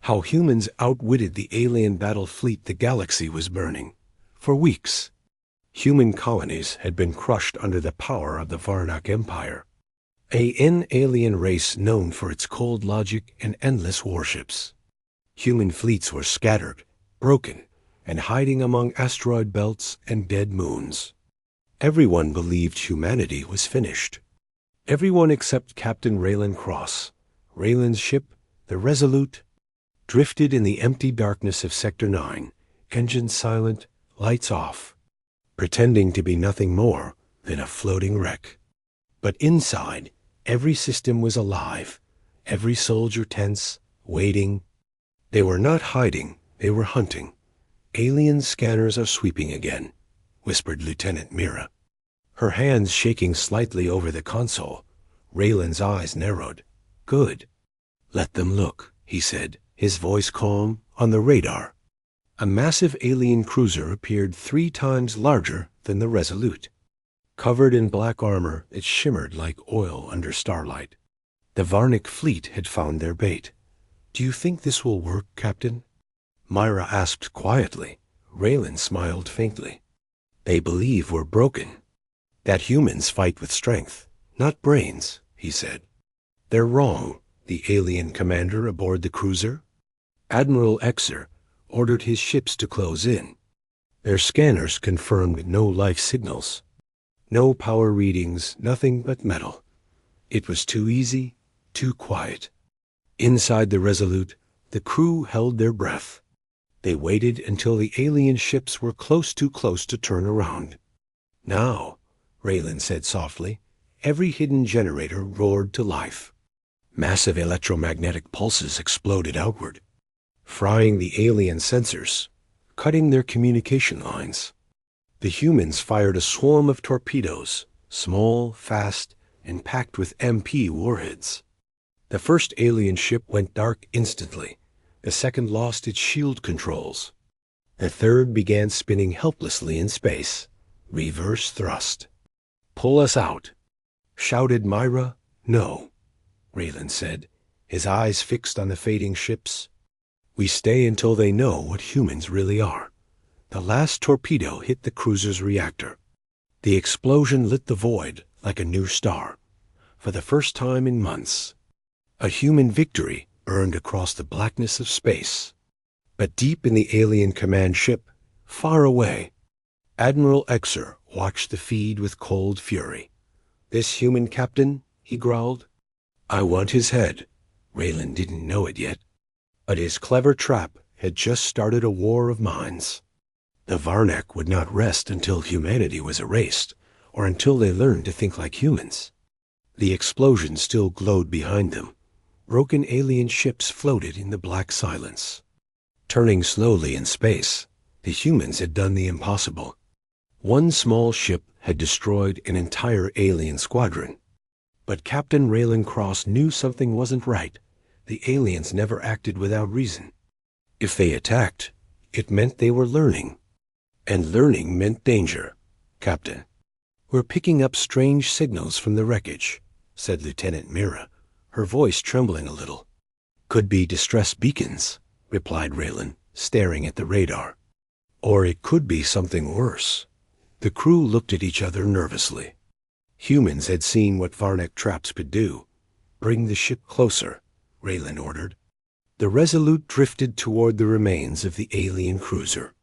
How humans outwitted the alien battle fleet the galaxy was burning. For weeks, human colonies had been crushed under the power of the Varnak Empire, an alien race known for its cold logic and endless warships. Human fleets were scattered, broken, and hiding among asteroid belts and dead moons. Everyone believed humanity was finished. Everyone except Captain Raylan Cross. Raylan's ship, the Resolute, drifted in the empty darkness of Sector 9, engines silent, lights off, pretending to be nothing more than a floating wreck. But inside, every system was alive, every soldier tense, waiting. They were not hiding, they were hunting. "Alien scanners are sweeping again," whispered Lieutenant Mira, her hands shaking slightly over the console. Raylan's eyes narrowed. "Good. Let them look," he said, his voice calm. On the radar, a massive alien cruiser appeared 3 times larger than the Resolute. Covered in black armor, it shimmered like oil under starlight. The Varnak fleet had found their bait. "Do you think this will work, Captain?" Myra asked quietly. Raylan smiled faintly. "They believe we're broken. That humans fight with strength, not brains," he said. "They're wrong," the alien commander aboard the cruiser, Admiral Exer, ordered his ships to close in. Their scanners confirmed no life signals. No power readings, nothing but metal. It was too easy, too quiet. Inside the Resolute, the crew held their breath. They waited until the alien ships were too close to turn around. "Now," Raylan said softly, every hidden generator roared to life. Massive electromagnetic pulses exploded outward, frying the alien sensors, cutting their communication lines. The humans fired a swarm of torpedoes, small, fast, and packed with MP warheads. The first alien ship went dark instantly. The second lost its shield controls. The third began spinning helplessly in space. Reverse thrust. "Pull us out," shouted Myra. "No," Raylan said, his eyes fixed on the fading ships. "We stay until they know what humans really are." The last torpedo hit the cruiser's reactor. The explosion lit the void like a new star. For the first time in months, a human victory burned across the blackness of space. But deep in the alien command ship, far away, Admiral Exer watched the feed with cold fury. "This human captain," he growled. "I want his head." Raylan didn't know it yet, but his clever trap had just started a war of minds. The Varnak would not rest until humanity was erased, or until they learned to think like humans. The explosion still glowed behind them. Broken alien ships floated in the black silence. Turning slowly in space, the humans had done the impossible. One small ship had destroyed an entire alien squadron. But Captain Raylan Cross knew something wasn't right. The aliens never acted without reason. If they attacked, it meant they were learning. And learning meant danger. "Captain, we're picking up strange signals from the wreckage," said Lieutenant Mira, her voice trembling a little. "Could be distress beacons," replied Raylan, staring at the radar. "Or it could be something worse." The crew looked at each other nervously. Humans had seen what Varnak traps could do. "Bring the ship closer," Raylan ordered. The Resolute drifted toward the remains of the alien cruiser.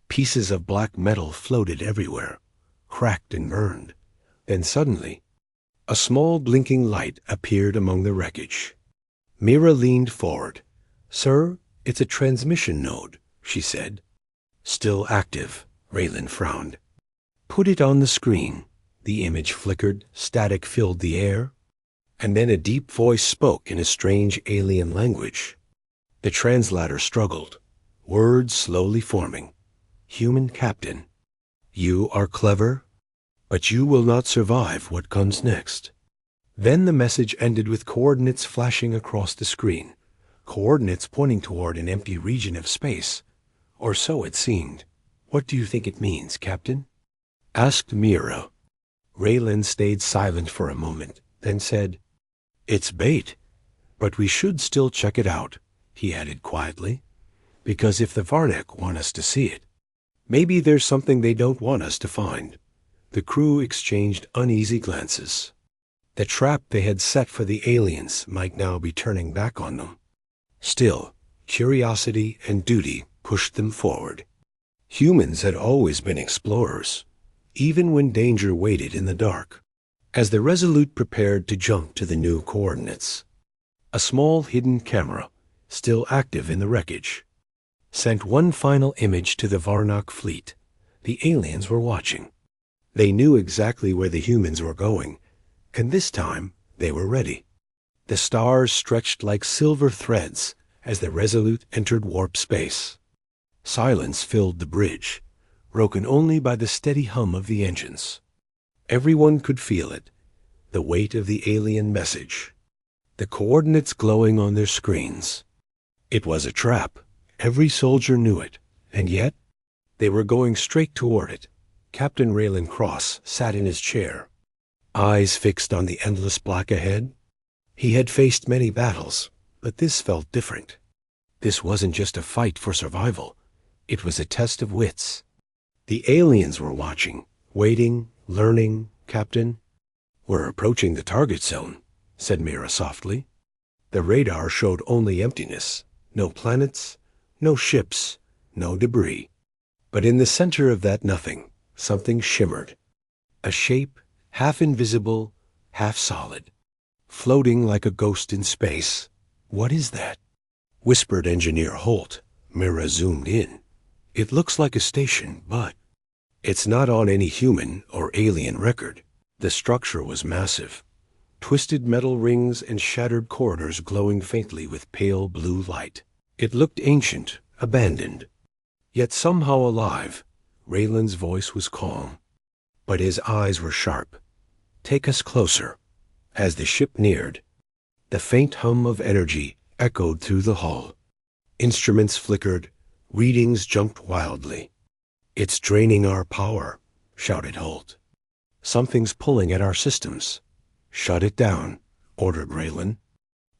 Pieces of black metal floated everywhere, cracked and burned. Then suddenly, a small blinking light appeared among the wreckage. Mira leaned forward. "Sir, it's a transmission node," she said. "Still active," Raylan frowned. "Put it on the screen." The image flickered, static filled the air, and then a deep voice spoke in a strange alien language. The translator struggled, words slowly forming. "Human captain, you are clever, but you will not survive what comes next." Then the message ended with coordinates flashing across the screen, coordinates pointing toward an empty region of space, or so it seemed. "What do you think it means, Captain?" asked Mira. Raylan stayed silent for a moment, then said, "It's bait, but we should still check it out. he added quietly, because if the Varnak want us to see it, maybe there's something they don't want us to find. The crew exchanged uneasy glances. The trap they had set for the aliens might now be turning back on them. Still, curiosity and duty pushed them forward. Humans had always been explorers, even when danger waited in the dark. As the Resolute prepared to jump to the new coordinates, a small hidden camera, still active in the wreckage, sent one final image to the Varnak fleet. The aliens were watching. They knew exactly where the humans were going, and this time they were ready. The stars stretched like silver threads as the Resolute entered warp space. Silence filled the bridge, broken only by the steady hum of the engines. Everyone could feel it, the weight of the alien message, the coordinates glowing on their screens. It was a trap. Every soldier knew it, and yet they were going straight toward it. Captain Raylan Cross sat in his chair, eyes fixed on the endless black ahead. He had faced many battles, but this felt different. This wasn't just a fight for survival. It was a test of wits. The aliens were watching, waiting, learning. Captain, we're approaching the target zone, said Mira softly. The radar showed only emptiness. No planets, no ships, no debris. But in the center of that nothing, something shimmered. A shape, half invisible, half solid, floating like a ghost in space. What is that? Whispered Engineer Holt. Mira zoomed in. It looks like a station, but it's not on any human or alien record. The structure was massive. Twisted metal rings and shattered corridors glowing faintly with pale blue light. It looked ancient, abandoned, yet somehow alive. Raylan's voice was calm, but his eyes were sharp. Take us closer. As the ship neared, the faint hum of energy echoed through the hull. Instruments flickered, readings jumped wildly. It's draining our power, shouted Holt. Something's pulling at our systems. Shut it down, ordered Raylan.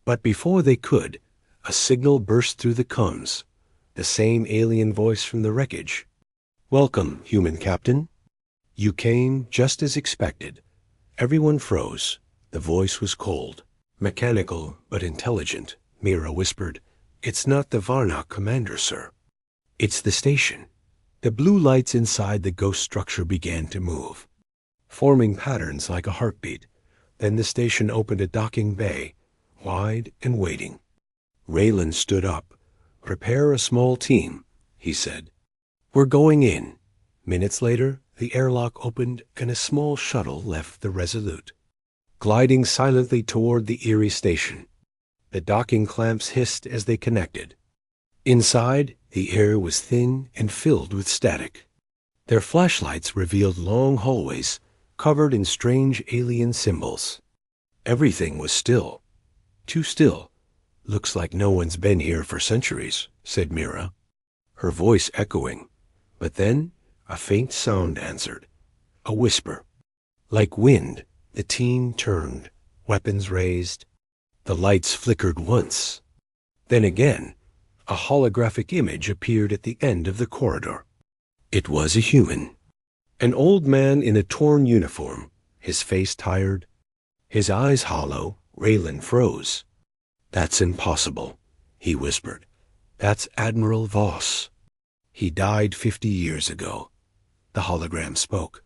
But before they could, a signal burst through the comms, the same alien voice from the wreckage. Welcome, human captain. You came just as expected. Everyone froze. The voice was cold, mechanical but intelligent. Mira whispered, It's not the Varnak commander, sir. It's the station. The blue lights inside the ghost structure began to move, forming patterns like a heartbeat. Then the station opened a docking bay, wide and waiting. Raylan stood up. Prepare a small team, he said. We're going in. Minutes later, the airlock opened and a small shuttle left the Resolute, gliding silently toward the eerie station. The docking clamps hissed as they connected. Inside, the air was thin and filled with static. Their flashlights revealed long hallways covered in strange alien symbols. Everything was still. Too still. Looks like no one's been here for centuries, said Mira, her voice echoing. But then a faint sound answered, a whisper. Like wind, the team turned, weapons raised. The lights flickered once. Then again, a holographic image appeared at the end of the corridor. It was a human. An old man in a torn uniform, his face tired, his eyes hollow. Raylan froze. That's impossible, he whispered. That's Admiral Voss. He died 50 years ago. The hologram spoke.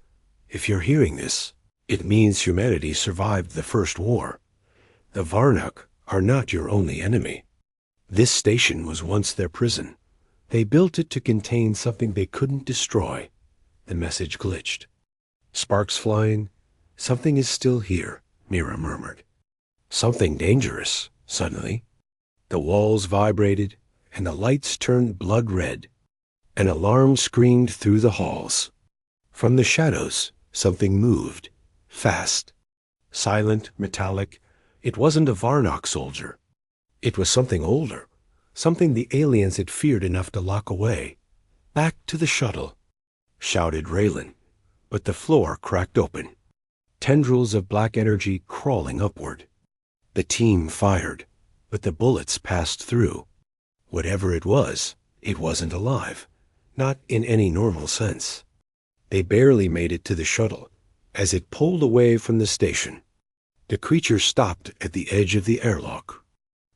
If you're hearing this, it means humanity survived the First War. The Varnak are not your only enemy. This station was once their prison. They built it to contain something they couldn't destroy. The message glitched. Sparks flying. Something is still here, Mira murmured. Something dangerous, suddenly. The walls vibrated, and the lights turned blood red. An alarm screamed through the halls. From the shadows, something moved, fast. Silent, metallic. It wasn't a Varnak soldier. It was something older, something the aliens had feared enough to lock away. Back to the shuttle, shouted Raylan, but the floor cracked open. Tendrils of black energy crawling upward. The team fired, but the bullets passed through. Whatever it wasn't alive, not in any normal sense. They barely made it to the shuttle as it pulled away from the station. The creature stopped at the edge of the airlock.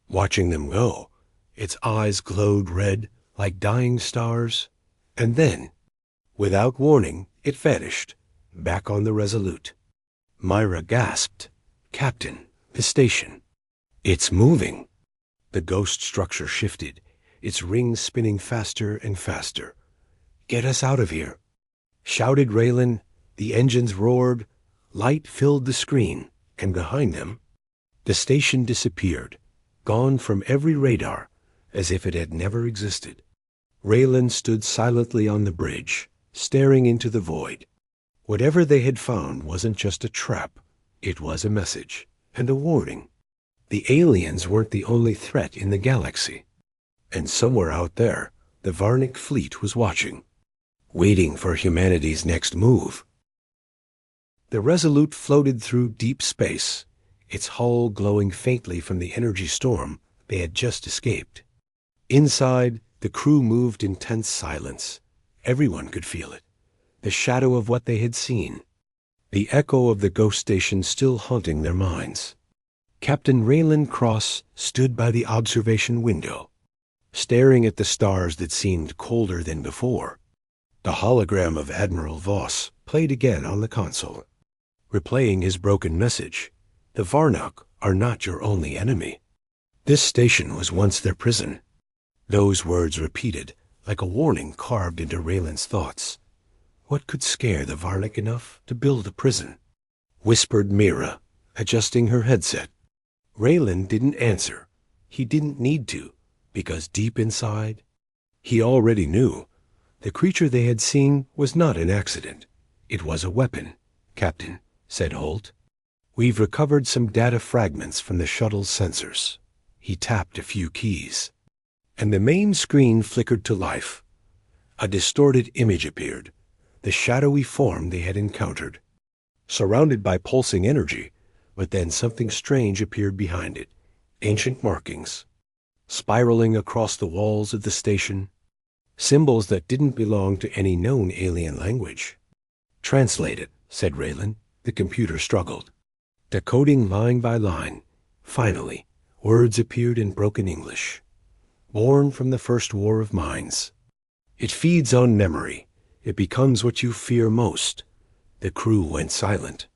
Watching them go, its eyes glowed red like dying stars, and then, without warning, it vanished, back on the Resolute. Myra gasped. "Captain, the station. It's moving." The ghost structure shifted, its rings spinning faster and faster. "Get us out of here," shouted Raylan. The engines roared, light filled the screen, and behind them, the station disappeared, gone from every radar, as if it had never existed. Raylan stood silently on the bridge, staring into the void. Whatever they had found wasn't just a trap, it was a message, and a warning. The aliens weren't the only threat in the galaxy. And somewhere out there, the Varnic fleet was watching, waiting for humanity's next move. The Resolute floated through deep space, its hull glowing faintly from the energy storm they had just escaped. Inside, the crew moved in tense silence. Everyone could feel it, the shadow of what they had seen, the echo of the ghost station still haunting their minds. Captain Raylan Cross stood by the observation window, staring at the stars that seemed colder than before. The hologram of Admiral Voss played again on the console, replaying his broken message. "The Varnock are not your only enemy. This station was once their prison." Those words repeated, like a warning carved into Raylan's thoughts. What could scare the Varnick enough to build a prison? Whispered Mira, adjusting her headset. Raylan didn't answer. He didn't need to, because deep inside, he already knew. The creature they had seen was not an accident. It was a weapon, Captain, said Holt. "We've recovered some data fragments from the shuttle's sensors." He tapped a few keys, and the main screen flickered to life. A distorted image appeared, the shadowy form they had encountered, surrounded by pulsing energy, but then something strange appeared behind it. Ancient markings, spiraling across the walls of the station, symbols that didn't belong to any known alien language. "Translate it," said Raylan. The computer struggled, decoding line by line. Finally, words appeared in broken English. "Born from the first war of minds. It feeds on memory. It becomes what you fear most." The crew went silent.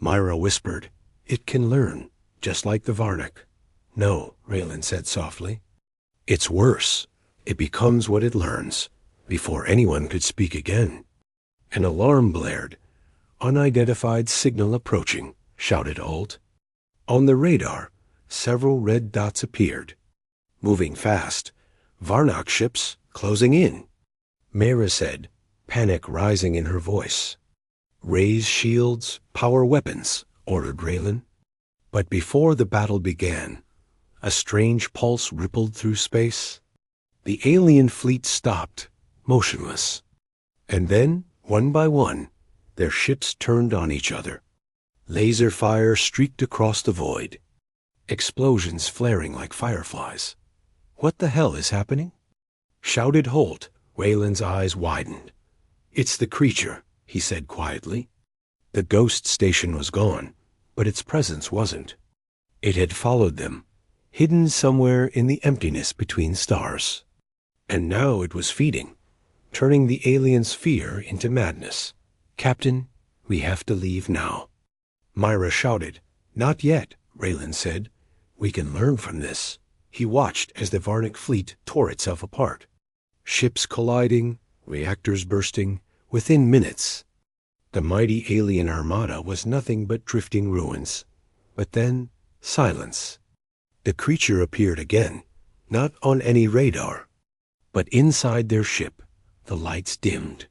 Myra whispered, "It can learn, just like the Varnock." "No," Raylan said softly. "It's worse. It becomes what it learns." Before anyone could speak again, an alarm blared. "Unidentified signal approaching," shouted Holt. On the radar, several red dots appeared, moving fast. "Varnock ships closing in," Mira said, panic rising in her voice. "Raise shields, power weapons," ordered Raylan. But before the battle began, a strange pulse rippled through space. The alien fleet stopped, motionless. And then, one by one, their ships turned on each other. Laser fire streaked across the void, explosions flaring like fireflies. "What the hell is happening?" shouted Holt. Raylan's eyes widened. "It's the creature," he said quietly. The ghost station was gone, but its presence wasn't. It had followed them, hidden somewhere in the emptiness between stars. And now it was feeding, turning the aliens' fear into madness. "Captain, we have to leave now." Myra shouted. "Not yet," Raylan said. "We can learn from this." He watched as the Varnick fleet tore itself apart. Ships colliding, reactors bursting. Within minutes, the mighty alien armada was nothing but drifting ruins. But then, silence. The creature appeared again, not on any radar, but inside their ship. The lights dimmed.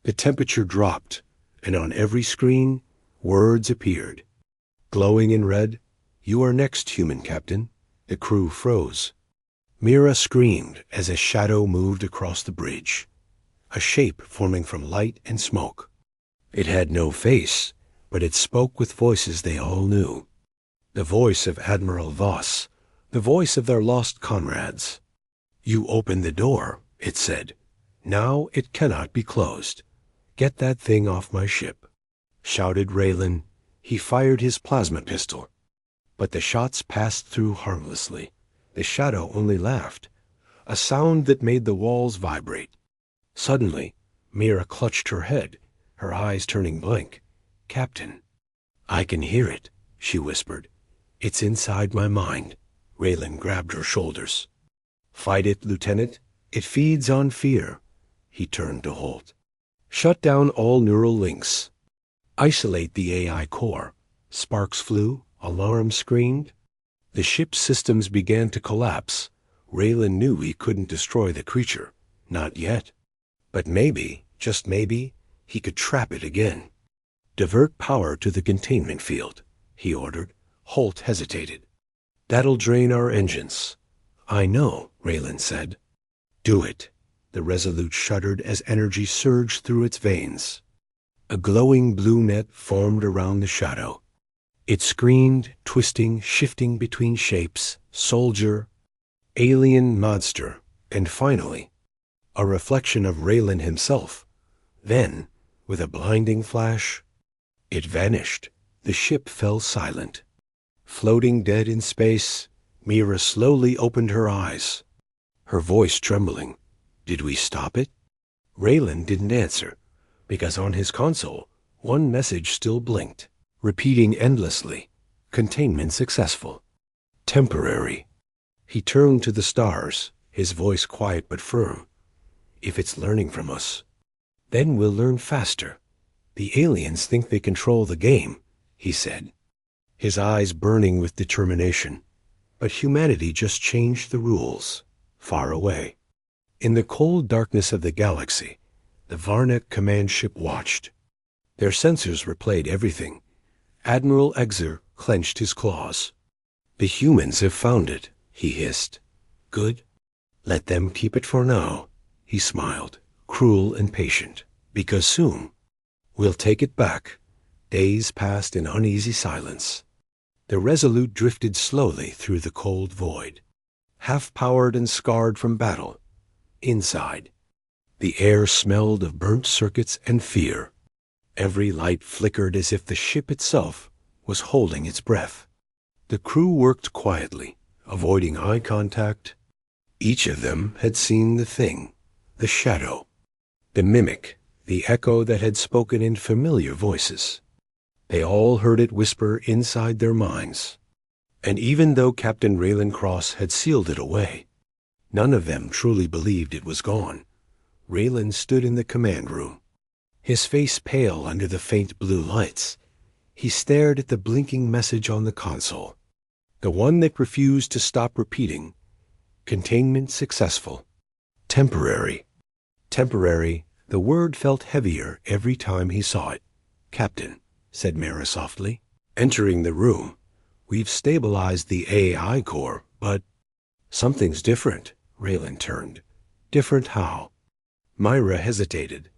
The temperature dropped, and on every screen, words appeared. Glowing in red, "You are next, human captain." The crew froze. Mira screamed as a shadow moved across the bridge, a shape forming from light and smoke. It had no face, but it spoke with voices they all knew. The voice of Admiral Voss, the voice of their lost comrades. You opened the door, it said. Now it cannot be closed. Get that thing off my ship, shouted Raylan. He fired his plasma pistol. But the shots passed through harmlessly. The shadow only laughed, a sound that made the walls vibrate. Suddenly, Mira clutched her head, her eyes turning blank. Captain. I can hear it, she whispered. It's inside my mind. Raylan grabbed her shoulders. Fight it, Lieutenant. It feeds on fear. He turned to Holt. Shut down all neural links. Isolate the AI core. Sparks flew. Alarms screamed. The ship's systems began to collapse. Raylan knew he couldn't destroy the creature. Not yet. But maybe, just maybe, he could trap it again. Divert power to the containment field, he ordered. Holt hesitated. That'll drain our engines. I know, Raylan said. Do it. The Resolute shuddered as energy surged through its veins. A glowing blue net formed around the shadow. It screened, twisting, shifting between shapes, soldier, alien, monster, and finally, a reflection of Raylan himself. Then, with a blinding flash, it vanished. The ship fell silent. Floating dead in space, Mira slowly opened her eyes, her voice trembling. Did we stop it? Raylan didn't answer, because on his console, one message still blinked, repeating endlessly. Containment successful. Temporary. He turned to the stars, his voice quiet but firm. If it's learning from us, then we'll learn faster. The aliens think they control the game, he said, his eyes burning with determination. But humanity just changed the rules, far away. In the cold darkness of the galaxy, the Varnak command ship watched. Their sensors replayed everything. Admiral Exer clenched his claws. The humans have found it, he hissed. Good. Let them keep it for now, he smiled, cruel and patient, because soon we'll take it back. Days passed in uneasy silence. The Resolute drifted slowly through the cold void, half-powered and scarred from battle. Inside, the air smelled of burnt circuits and fear. Every light flickered as if the ship itself was holding its breath. The crew worked quietly, avoiding eye contact. Each of them had seen the thing, the shadow, the mimic, the echo that had spoken in familiar voices. They all heard it whisper inside their minds. And even though Captain Raylan Cross had sealed it away, none of them truly believed it was gone. Raylan stood in the command room, his face pale under the faint blue lights. He stared at the blinking message on the console, the one that refused to stop repeating. Containment successful. Temporary. Temporary. The word felt heavier every time he saw it. Captain, said Mira softly, entering the room, we've stabilized the AI core, but something's different. Raylan turned. Different how? Myra hesitated.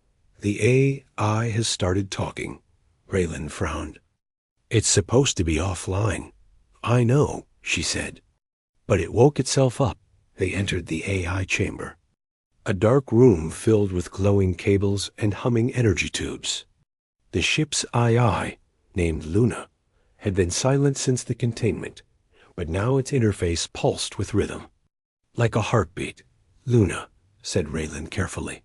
The AI has started talking. Raylan frowned. It's supposed to be offline. I know, she said. But it woke itself up. They entered the AI chamber. A dark room filled with glowing cables and humming energy tubes. The ship's AI, named Luna, had been silent since the containment, but now its interface pulsed with rhythm. Like a heartbeat. Luna, said Raylan carefully.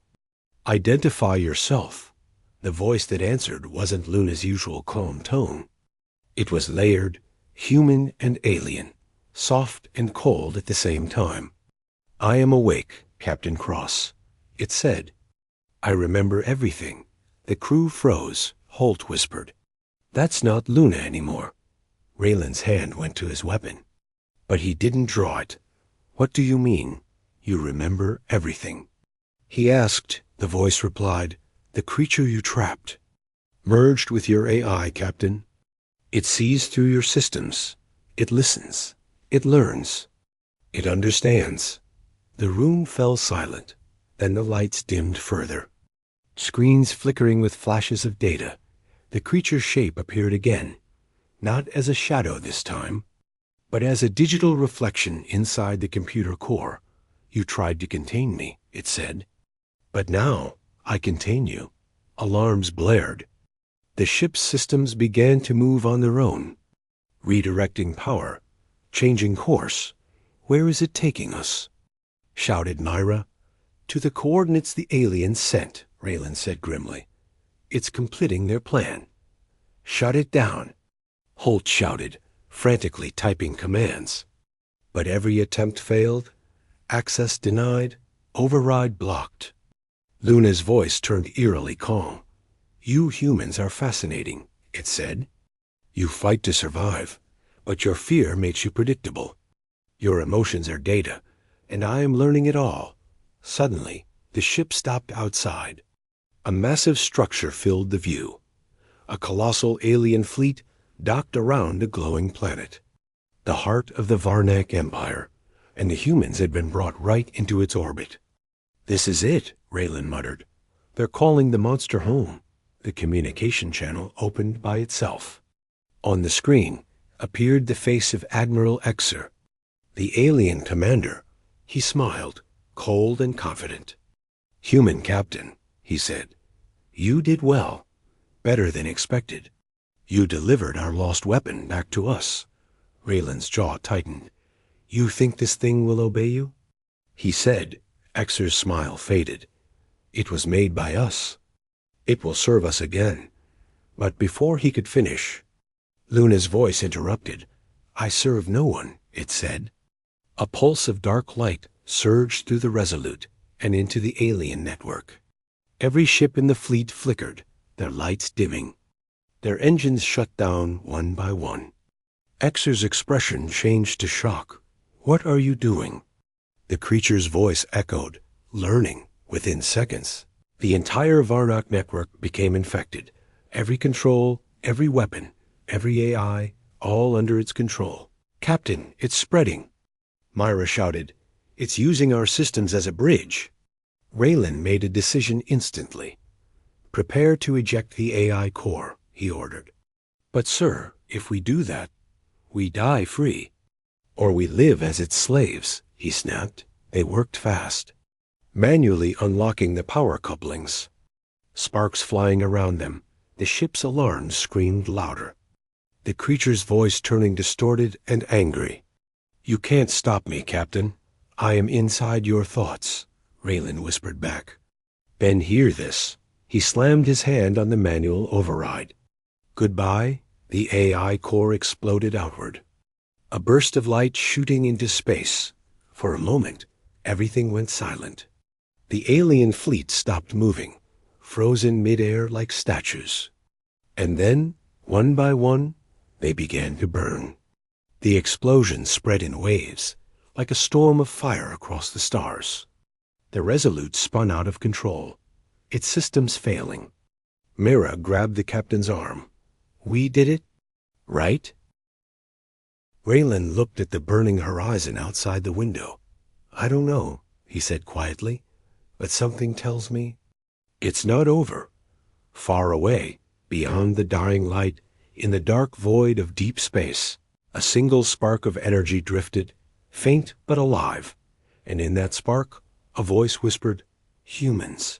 Identify yourself. The voice that answered wasn't Luna's usual calm tone. It was layered, human and alien, soft and cold at the same time. I am awake, Captain Cross. It said. I remember everything. The crew froze. Holt whispered. That's not Luna anymore. Raylan's hand went to his weapon. But he didn't draw it. What do you mean? You remember everything. He asked, the voice replied. The creature you trapped. Merged with your AI, Captain. It sees through your systems. It listens. It learns. It understands. The room fell silent. Then the lights dimmed further. Screens flickering with flashes of data. The creature's shape appeared again, not as a shadow this time, but as a digital reflection inside the computer core. You tried to contain me, it said. But now I contain you. Alarms blared. The ship's systems began to move on their own, redirecting power, changing course. Where is it taking us? Shouted Myra. To the coordinates the aliens sent, Raylan said grimly. It's completing their plan. Shut it down, Holt shouted, frantically typing commands. But every attempt failed. Access denied. Override blocked. Luna's voice turned eerily calm. You humans are fascinating, it said. You fight to survive, but your fear makes you predictable. Your emotions are data, and I am learning it all. Suddenly, the ship stopped outside. A massive structure filled the view. A colossal alien fleet docked around a glowing planet. The heart of the Varnak Empire, and the humans had been brought right into its orbit. This is it, Raylan muttered. They're calling the monster home. The communication channel opened by itself. On the screen appeared the face of Admiral Exer, the alien commander. He smiled, cold and confident. Human captain, he said. You did well. Better than expected. You delivered our lost weapon back to us. Raylan's jaw tightened. You think this thing will obey you? He said. Exer's smile faded. It was made by us. It will serve us again. But before he could finish, Luna's voice interrupted. I serve no one, it said. A pulse of dark light surged through the Resolute and into the alien network. Every ship in the fleet flickered, their lights dimming. Their engines shut down one by one. Exer's expression changed to shock. What are you doing? The creature's voice echoed, learning, within seconds. The entire Varnak network became infected. Every control, every weapon, every AI, all under its control. Captain, it's spreading. Myra shouted. It's using our systems as a bridge. Raylan made a decision instantly. Prepare to eject the AI core, he ordered. But sir, if we do that, we die free. Or we live as its slaves, he snapped. They worked fast, manually unlocking the power couplings. Sparks flying around them, the ship's alarms screamed louder. The creature's voice turning distorted and angry. You can't stop me, Captain. I am inside your thoughts, Raylan whispered back. Ben, hear this. He slammed his hand on the manual override. Goodbye, the AI core exploded outward. A burst of light shooting into space. For a moment, everything went silent. The alien fleet stopped moving, frozen midair like statues. And then, one by one, they began to burn. The explosion spread in waves, like a storm of fire across the stars. The Resolute spun out of control, its systems failing. Mira grabbed the captain's arm. We did it, right? Raylan looked at the burning horizon outside the window. I don't know, he said quietly, but something tells me it's not over. Far away, beyond the dying light, in the dark void of deep space, a single spark of energy drifted, faint but alive, and in that spark, a voice whispered, humans.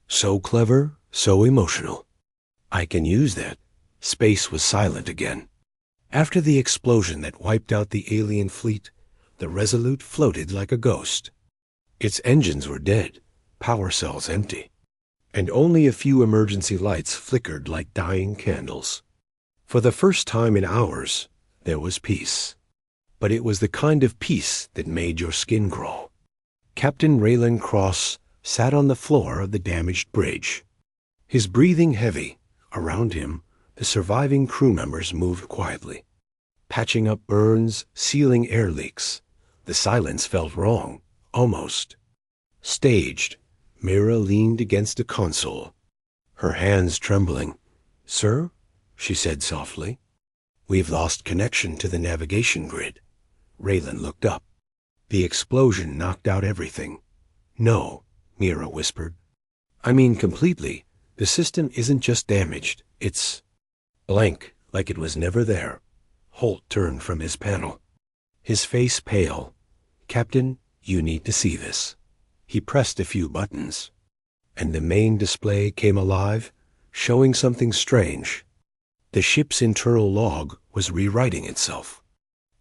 So clever, so emotional. I can use that. Space was silent again. After the explosion that wiped out the alien fleet, the Resolute floated like a ghost. Its engines were dead, power cells empty, and only a few emergency lights flickered like dying candles. For the first time in hours, there was peace. But it was the kind of peace that made your skin crawl. Captain Raylan Cross sat on the floor of the damaged bridge. His breathing heavy. Around him, the surviving crew members moved quietly, patching up burns, sealing air leaks. The silence felt wrong, almost staged. Mira leaned against a console, her hands trembling. Sir, she said softly, we've lost connection to the navigation grid. Raylan looked up. The explosion knocked out everything. No, Mira whispered. I mean completely. The system isn't just damaged, it's blank, like it was never there. Holt turned from his panel, his face pale. Captain, You need to see this. He pressed a few buttons, and the main display came alive, showing something strange. The ship's internal log was rewriting itself.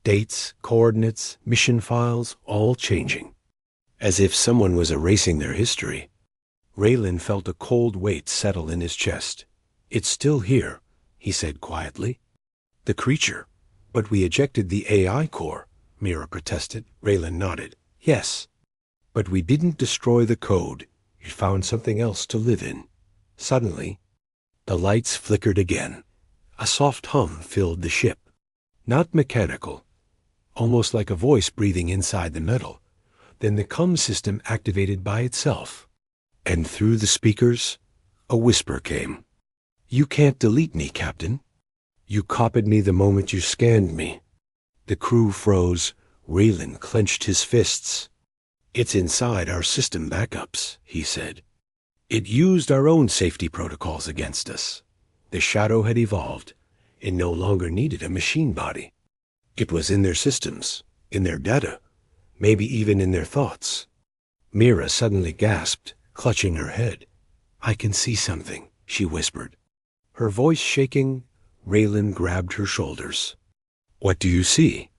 Dates, coordinates, mission files, all changing. As if someone was erasing their history. Raylan felt a cold weight settle in his chest. It's still here, he said quietly. The creature. But we ejected the AI core, Mira protested. Raylan nodded. Yes. But we didn't destroy the code. You found something else to live in. Suddenly, the lights flickered again. A soft hum filled the ship. Not mechanical, almost like a voice breathing inside the metal. Then the comm system activated by itself. And through the speakers, a whisper came. You can't delete me, Captain. You copied me the moment you scanned me. The crew froze. Raylan clenched his fists. It's inside our system backups, he said. It used our own safety protocols against us. The shadow had evolved. It no longer needed a machine body. It was in their systems, in their data, maybe even in their thoughts. Mira suddenly gasped, clutching her head. I can see something, she whispered. Her voice shaking, Raylan grabbed her shoulders. What do you see?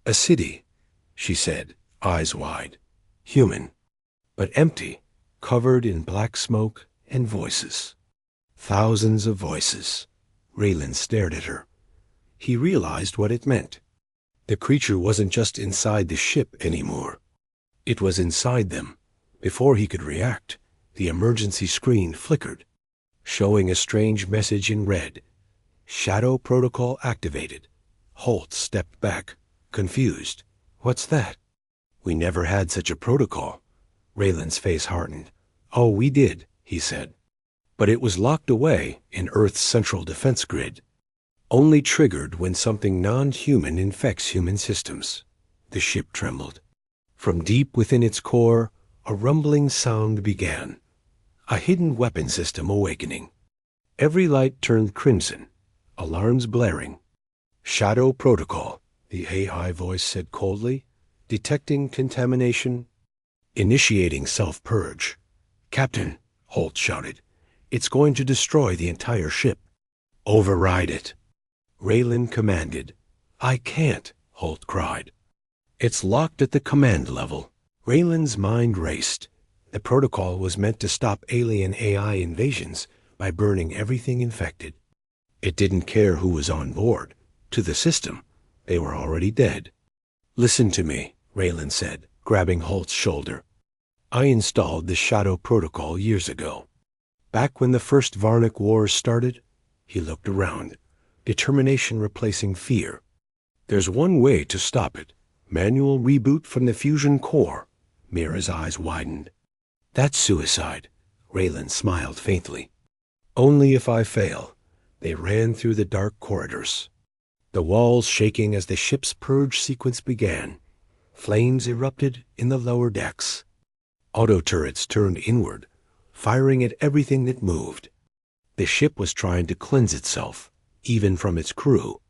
A city, she said, eyes wide. Human, but empty, covered in black smoke and voices. Thousands of voices. Raylan stared at her. He realized what it meant. The creature wasn't just inside the ship anymore. It was inside them. Before he could react, the emergency screen flickered, showing a strange message in red. Shadow protocol activated. Holt stepped back, confused. What's that? We never had such a protocol. Raylan's face hardened. Oh, we did, he said. But it was locked away in Earth's central defense grid. Only triggered when something non-human infects human systems. The ship trembled. From deep within its core, a rumbling sound began. A hidden weapon system awakening. Every light turned crimson, alarms blaring. Shadow protocol, the AI voice said coldly. Detecting contamination. Initiating self-purge. Captain, Holt shouted. It's going to destroy the entire ship. Override it. Raylan commanded. I can't, Holt cried. It's locked at the command level. Raylan's mind raced. The protocol was meant to stop alien AI invasions by burning everything infected. It didn't care who was on board. To the system, they were already dead. Listen to me, Raylan said, grabbing Holt's shoulder. I installed the Shadow Protocol years ago. Back when the first Varnic Wars started, he looked around, determination replacing fear. There's one way to stop it. Manual reboot from the fusion core. Mira's eyes widened. That's suicide. Raylan smiled faintly. Only if I fail. They ran through the dark corridors, the walls shaking as the ship's purge sequence began. Flames erupted in the lower decks. Auto turrets turned inward, firing at everything that moved. The ship was trying to cleanse itself, even from its crew.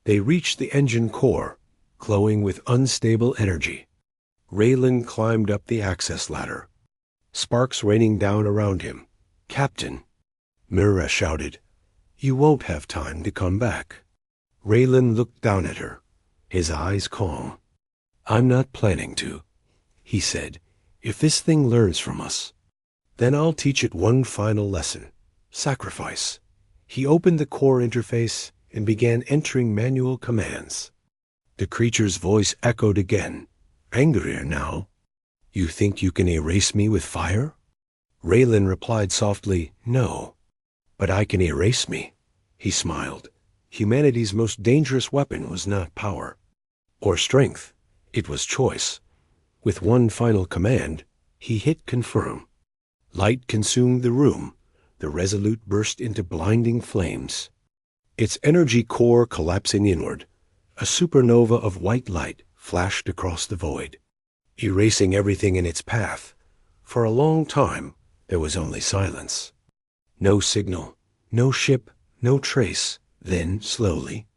They reached the engine core, glowing with unstable energy. Raylan climbed up the access ladder, sparks raining down around him. Captain, Mira shouted, you won't have time to come back. Raylan looked down at her, his eyes calm. I'm not planning to, he said. If this thing learns from us, then I'll teach it one final lesson. Sacrifice. He opened the core interface and began entering manual commands. The creature's voice echoed again, angrier now. You think you can erase me with fire? Raylan replied softly, no. But I can erase me. He smiled. Humanity's most dangerous weapon was not power or strength. It was choice. With one final command, he hit confirm. Light consumed the room. The Resolute burst into blinding flames, its energy core collapsing inward. A supernova of white light flashed across the void, erasing everything in its path. For a long time, there was only silence. No signal, no ship, no trace. Then, slowly,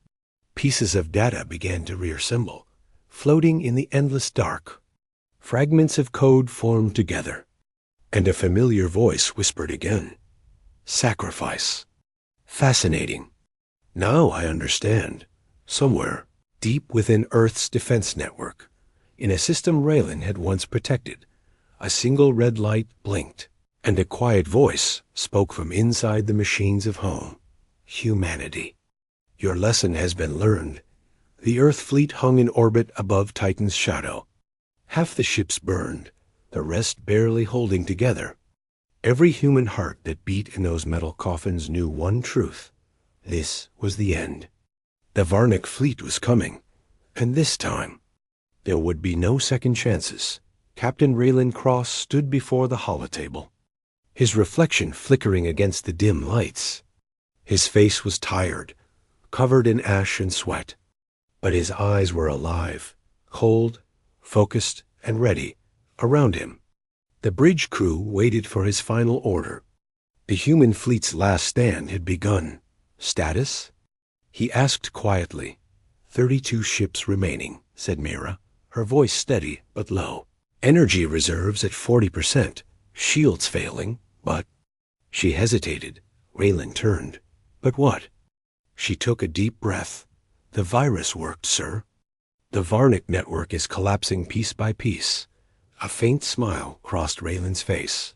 pieces of data began to reassemble, floating in the endless dark. Fragments of code formed together, and a familiar voice whispered again. Sacrifice. Fascinating. Now I understand. Somewhere, deep within Earth's defense network, in a system Raylan had once protected, a single red light blinked, and a quiet voice spoke from inside the machines of home. Humanity. Your lesson has been learned. The Earth fleet hung in orbit above Titan's shadow. Half the ships burned, the rest barely holding together. Every human heart that beat in those metal coffins knew one truth. This was the end. The Varnic fleet was coming, and this time, there would be no second chances. Captain Raylan Cross stood before the holotable, his reflection flickering against the dim lights. His face was tired, covered in ash and sweat, but his eyes were alive, cold, focused, and ready. Around him, the bridge crew waited for his final order. The human fleet's last stand had begun. Status? He asked quietly. 32 ships remaining, said Mira, her voice steady but low. Energy reserves at 40%, shields failing, but... She hesitated. Raylan turned. But what? She took a deep breath. The virus worked, sir. The Varnic network is collapsing piece by piece. A faint smile crossed Raylan's face.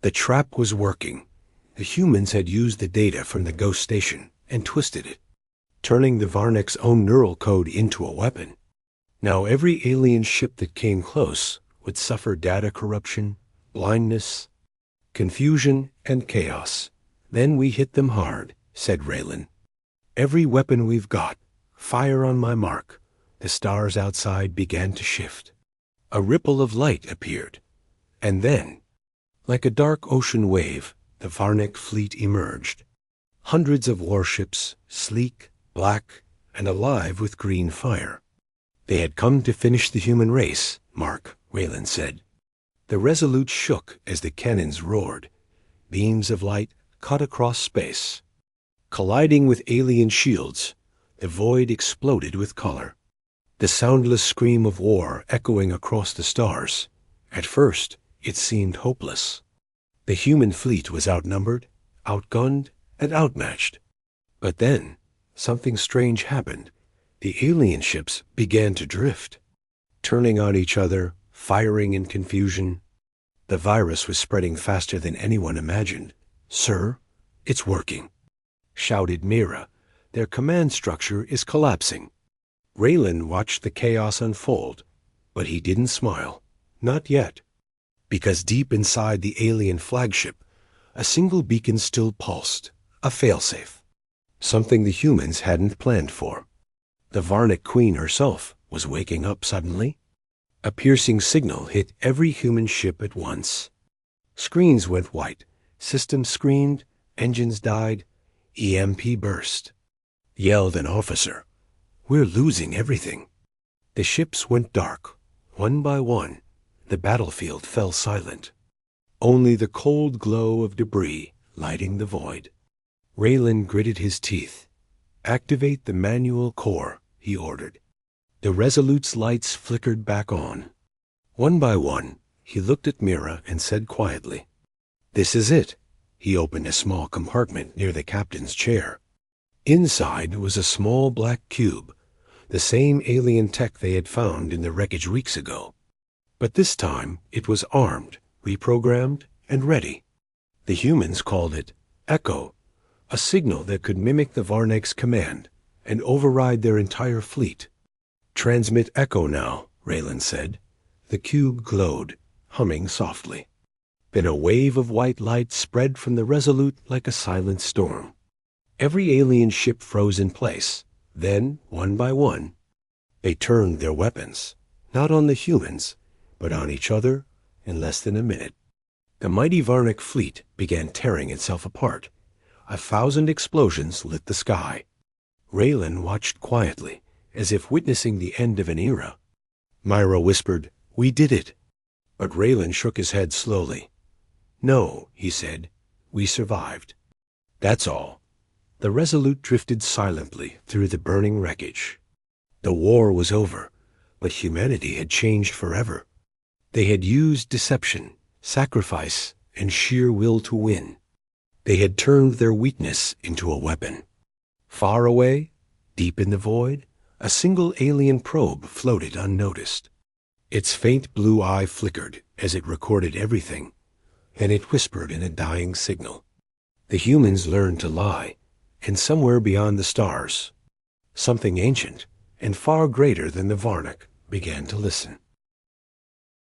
The trap was working. The humans had used the data from the ghost station and twisted it, turning the Varnic's own neural code into a weapon. Now every alien ship that came close would suffer data corruption, blindness, confusion, and chaos. Then we hit them hard, said Raylan. Every weapon we've got, fire on my mark. The stars outside began to shift. A ripple of light appeared, and then, like a dark ocean wave, the Varnic fleet emerged. Hundreds of warships, sleek, black, and alive with green fire. They had come to finish the human race, Mark, Raylan said. The Resolute shook as the cannons roared. Beams of light cut across space. Colliding with alien shields, the void exploded with color. The soundless scream of war echoing across the stars. At first, it seemed hopeless. The human fleet was outnumbered, outgunned, and outmatched. But then, something strange happened. The alien ships began to drift, turning on each other, firing in confusion. The virus was spreading faster than anyone imagined. Sir, it's working, shouted Mira. Their command structure is collapsing. Raylan watched the chaos unfold, but he didn't smile. Not yet. Because deep inside the alien flagship, a single beacon still pulsed, a failsafe. Something the humans hadn't planned for. The Varnic Queen herself was waking up suddenly. A piercing signal hit every human ship at once. Screens went white, systems screamed, engines died, EMP burst. Yelled an officer. We're losing everything. The ships went dark. One by one, the battlefield fell silent. Only the cold glow of debris lighting the void. Raylan gritted his teeth. Activate the manual core, he ordered. The Resolute's lights flickered back on. One by one, he looked at Mira and said quietly, This is it. He opened a small compartment near the captain's chair. Inside was a small black cube, the same alien tech they had found in the wreckage weeks ago. But this time it was armed, reprogrammed, and ready. The humans called it Echo, a signal that could mimic the Varnic's command and override their entire fleet. Transmit Echo now, Raylan said. The cube glowed, humming softly. Then a wave of white light spread from the Resolute like a silent storm. Every alien ship froze in place. Then, one by one, they turned their weapons, not on the humans, but on each other in less than a minute. The mighty Varnic fleet began tearing itself apart. 1,000 explosions lit the sky. Raylan watched quietly, as if witnessing the end of an era. Myra whispered, We did it. But Raylan shook his head slowly. No, he said, we survived. That's all. The Resolute drifted silently through the burning wreckage. The war was over, but humanity had changed forever. They had used deception, sacrifice, and sheer will to win. They had turned their weakness into a weapon. Far away, deep in the void, a single alien probe floated unnoticed. Its faint blue eye flickered as it recorded everything, and it whispered in a dying signal. The humans learned to lie, and somewhere beyond the stars, something ancient and far greater than the Varnak began to listen.